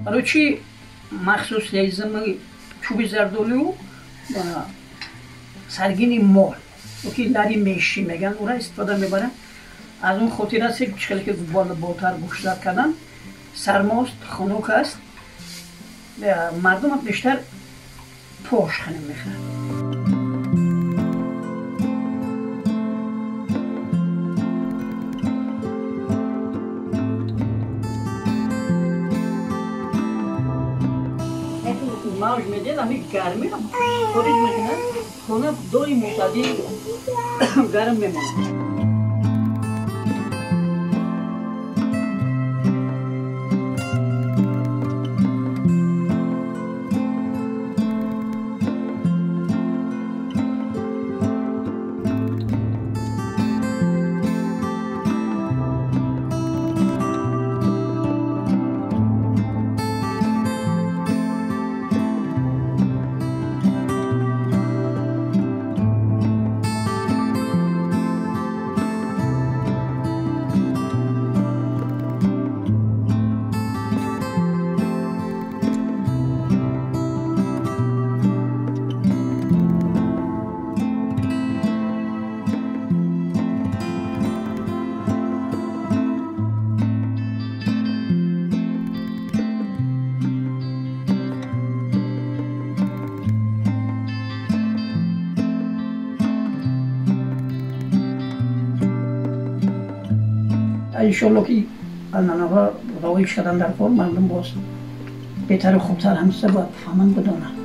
Короче, махсус лезимы чуби зардолу саргини мол ки лари меши меган ура истифода мебарам аз он хотир аст кучкале ки бола ботар гӯштар кардам сармост хунук аст мардум бештар пош ханем мехӯрад موج میده همین گرمی رو خارج میکنه خونه دوی معتدل گرم میمونه انشالله که الانها روایش کردن در فور مردم باز بهتر و خوبتر همسته باید فهمن بدانن